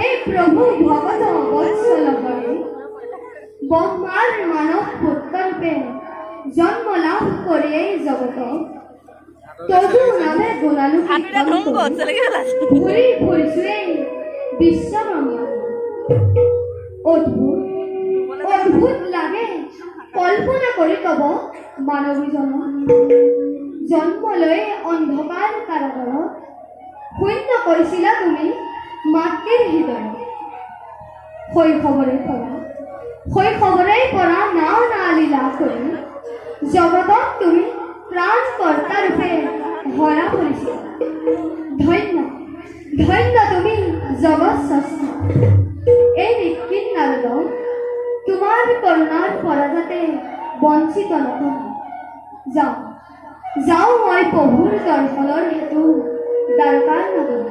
হে প্রভু ভগত বৎসল করে ব্রহ্মার মানব পুত্ররূপে জন্ম লাভ করে এই জগত তবু নামে গুণালু ঘুরি ঘুরছে বিশ্বব্রহ্মাণ্ড। অদ্ভুত অদ্ভুত লাগে কল্পনা করি কব মানবী জন্ম লয়ে অন্ধকার কারাগার শূন্য কৰিছিলা তুমি মাতৃৰ হৃদয়। শৈশৱৰে পৰা নাও নালীলা কৰি জগতক তুমি প্ৰাণকৰ্তা ৰূপে ধৰা পৰিছিলা। ধন্য ধন্য তুমি জগত স্ৰষ্টা। এই নিক্ষিণ নাৰদ তোমাৰ কৰুণাৰ পৰা যাতে বঞ্চিত নহয়। যাওঁ যাওঁ মই প্ৰভুৰ দৰ্শনৰ হেতু দ্বাৰকাৰ নগৰ।